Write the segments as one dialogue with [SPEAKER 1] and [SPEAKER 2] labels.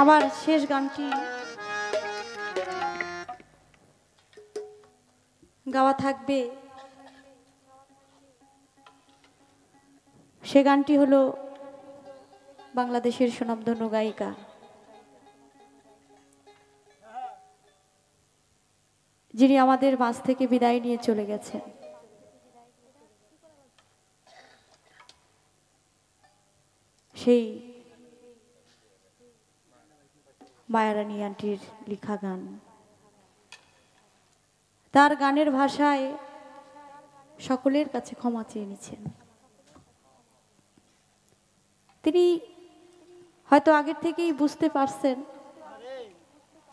[SPEAKER 1] আমার শেষ গানটি গাওয়া থাকবে, সে গানটি হলো বাংলাদেশের সুনামধন্য গায়িকা যিনি আমাদের মাঝ থেকে বিদায় নিয়ে চলে গেছেন, সেই মায়ারানী আন্টির লেখা গান। তার গানের ভাষায় সকলের কাছে ক্ষমা চেয়ে নিচ্ছেন। তিনি হয়তো আগের থেকেই বুঝতে পারছেন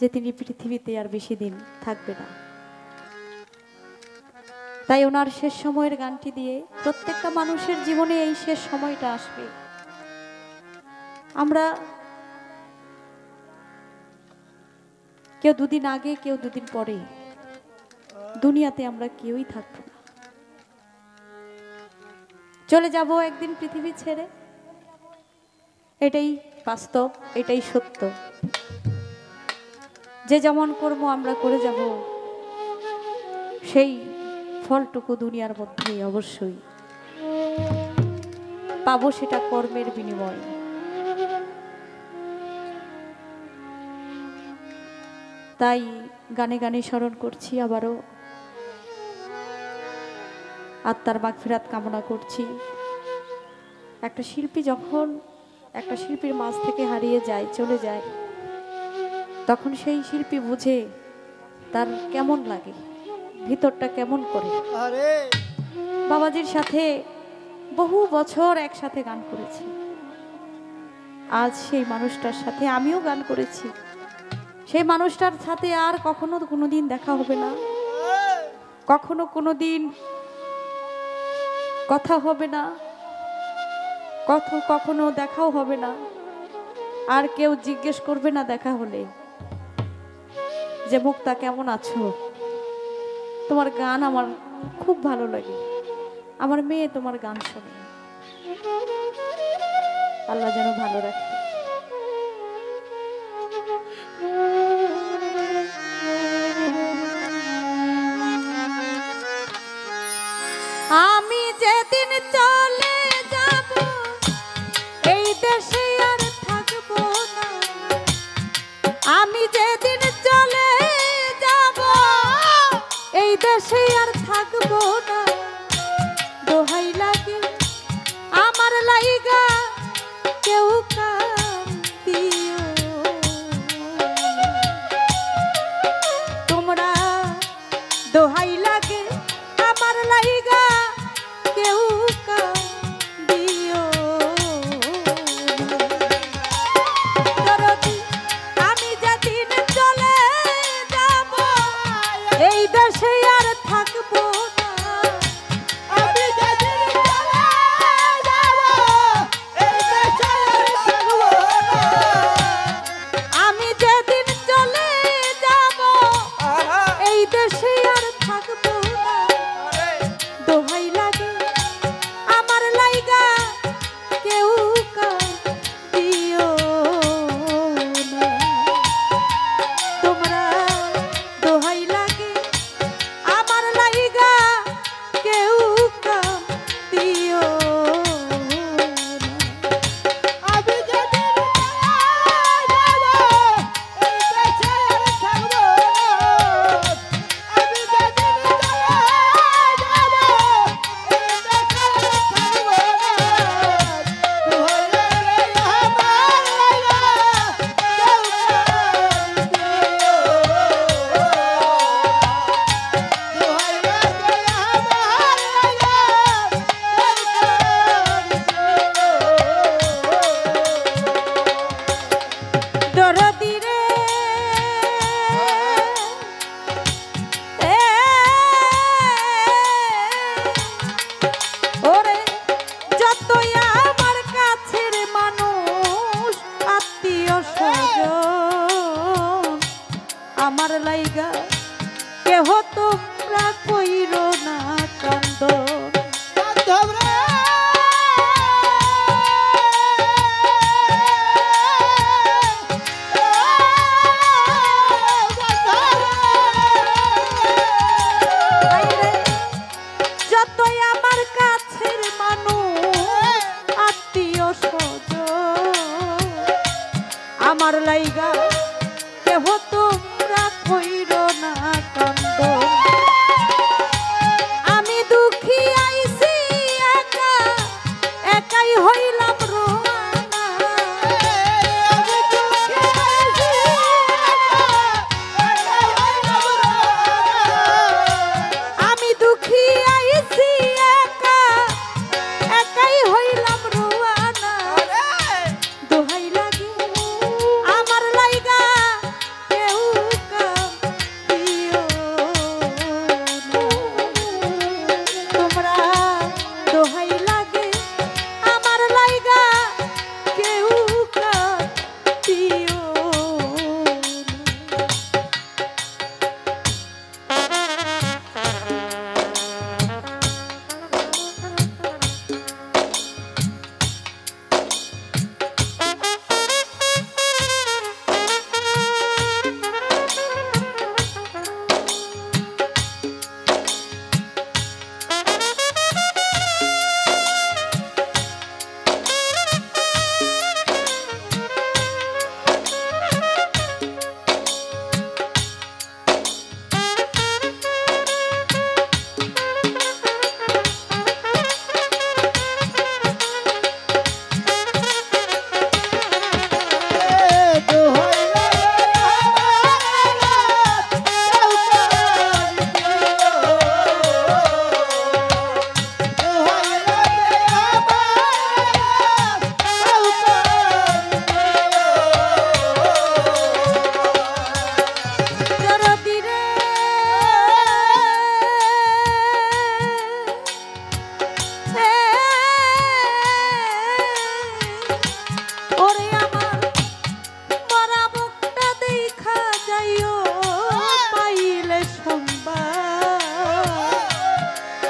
[SPEAKER 1] যে তিনি পৃথিবীতে আর বেশি দিন থাকবে না, তাই ওনার শেষ সময়ের গানটি দিয়ে প্রত্যেকটা মানুষের জীবনে এই শেষ সময়টা আসবে। আমরা কেউ দুদিন আগে, কেউ দুদিন পরে, দুনিয়াতে আমরা কেউই থাকবো না, চলে যাব একদিন পৃথিবী ছেড়ে। এটাই বাস্তব, এটাই সত্য। যে যেমন কর্ম আমরা করে যাব, সেই ফলটুকু দুনিয়ার মধ্যে অবশ্যই পাবো, সেটা কর্মের বিনিময়। তাই গানে গানে স্মরণ করছি, আবারও আত্মার মাগফিরাত কামনা করছি। একটা শিল্পী যখন একটা শিল্পীর মাঝ থেকে হারিয়ে যায়, চলে যায়, তখন সেই শিল্পী বুঝে তার কেমন লাগে, ভিতরটা কেমন করে। বাবাজির সাথে বহু বছর একসাথে গান করেছি, আজ সেই মানুষটার সাথে আমিও গান করেছি। সেই মানুষটার সাথে আর কখনো কোনোদিন দেখা হবে না, কখনো কোনোদিন কথা হবে না, কখনো দেখাও হবে না। আর কেউ জিজ্ঞেস করবে না দেখা হলে যে মুক্তা কেমন আছো, তোমার গান আমার খুব ভালো লাগে, আমার মেয়ে তোমার গান শোনে। আল্লাহ যেন ভালো রাখে। আমি যেদিন চলে যাব এই দেশে আর থাকবো না, আমি যেদিন চলে যাব এই দেশে আর থাকবো না, দোহাই লাগে আমার লাইগা কেউ কান্দিও, তোমরা দোহাই লাগে আমার লাইগা কেউ কান্দিও। আমি যেদিন চলে যাব এই দেশে আর থাকবো না, আমি যেদিন চলে যাব এই দেশে আর থাকবো না, আমি যেদিন চলে যাব এই দেশে আর থাকবো না, দোহাই লাগে আমার লাইগা কেউ কান্দিও না, তোমরা দোহাই লাগে আমার লাইগা কেউ কান্দিও না। আমি যেদিন যাব এই দেশে আর থাকবো না, আমি যেদিন যাব এই দেশে আর থাকবো না, দোহাই লাগে আমার লাইগা কেউ কান্দিও, দোহাই লাগে আমার লাইগা কেউ কান্দিও। দরদি রে ওরে, যতই আমার কাছের মানুষ আত্মীয় স্বজন, আমার লাইগা কেহ তোমরা কইরো না কান্দন। আমার লাইগা কেহ তোমরা কইরো না কান্দ আমি দুঃখী আইছি একা একাই হইলাম রোয়ানা আমি দুঃখী আইছি একা একাই হইলাম রোয়ানা দোহাই লাগে আমার লাইগা কেউ কাঁদিও না। তোমরা দোহাই লাগে আমার লাইগা কেউ কাঁদিও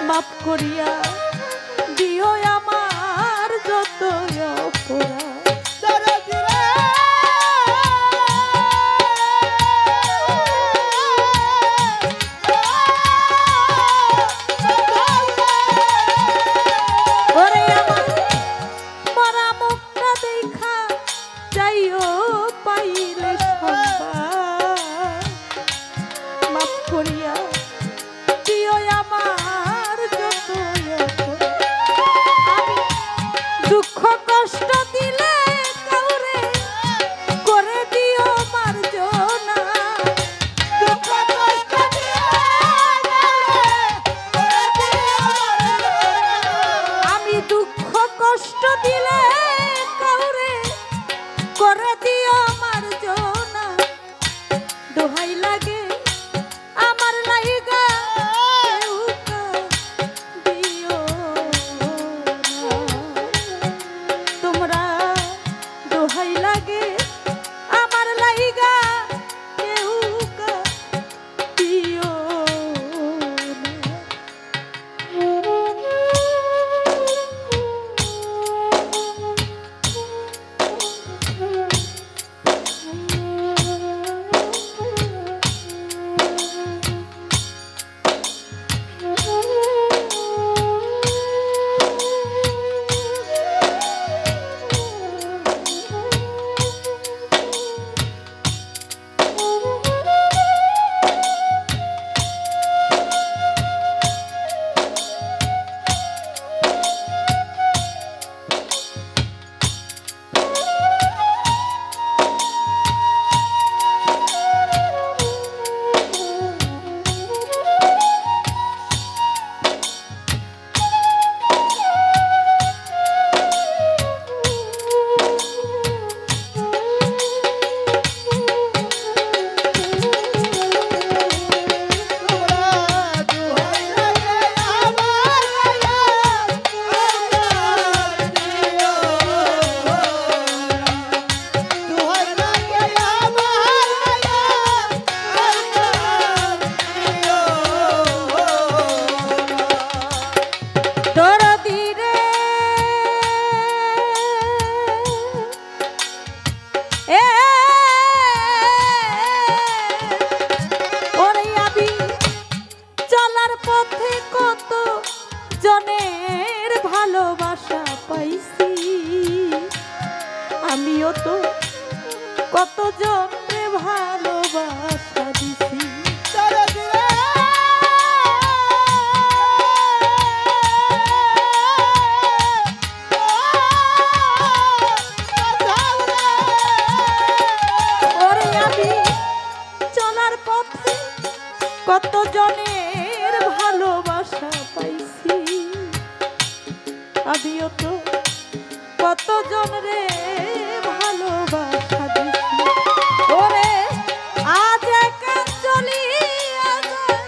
[SPEAKER 1] মাফ করিয়া দিও আমার যত অপরাধ ওরে আমার মরা মুখটা দেখা যাইও পাইলে সম্মান মাফ করিয়া দিও আমার যত আমি দুঃখ কষ্ট দিলে কাউরে করে দিও মার্জনা দুঃখ কষ্ট দিলে আমি দুঃখ কষ্ট দিলে কাউরে করে দিও মার্জনা দোহাই লাগে আমার লাইগা কেউ কাঁদিও না। তোমরা দোহাই লাগে আমার লাইগা কেউ কাঁদিও কতজন রে ভালোবাসা দিছি ওরে আমি চলার পথে কতজনের ভালোবাসা পাইছি আমিও তো কতজন রে ভালোবাসা দিছি ওরে আজ একা চলিয়া যায়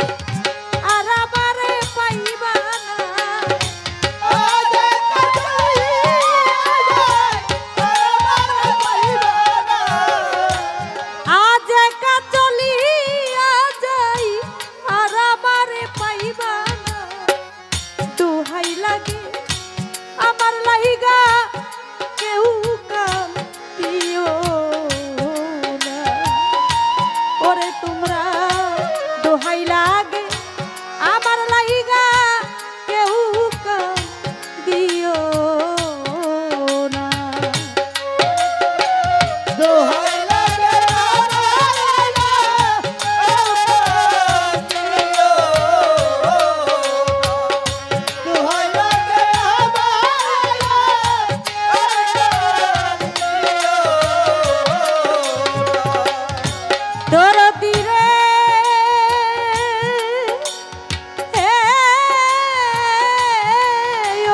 [SPEAKER 1] আর আমারে পাইবা না আজ একা চলিয়া যায় আর আমারে পাইবা না আজ একা চলিয়া যাই আর আমারে পাইবা না দোহাই লাগে আমার লাইগা কেউ কাম দিও না ওরে তোমরা দোহাই লাগে আমার লাইগা কেউ কাম দিও না দোহাই লাগে আমার লাইগা দিও দোহাই লাগে দরদি রে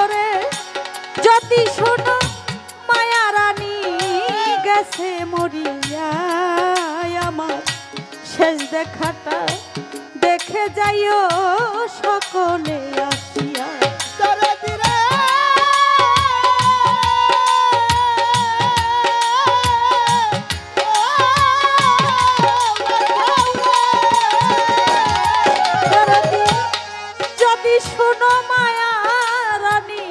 [SPEAKER 1] ওরে যদি শোনো মায়া রানী গেছে মরিয়া আমার শেষ দেখাটা দেখে যাইও সকলে আসিয়া দরদি রে শোনো মায়া রানী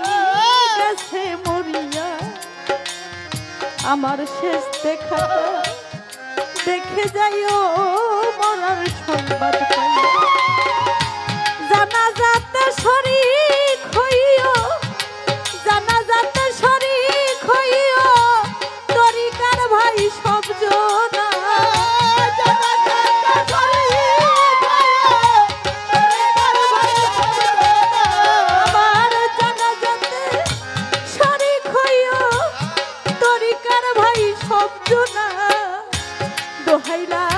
[SPEAKER 1] গেছে মরিয়া আমার শেষ দেখা দেখে যাইও মরার সংবাদ পাইয়া জানাজাতে শরীক হইও জানাজাতে শরীক হইও তরিকার ভাই সব জনা দোহাই লাগে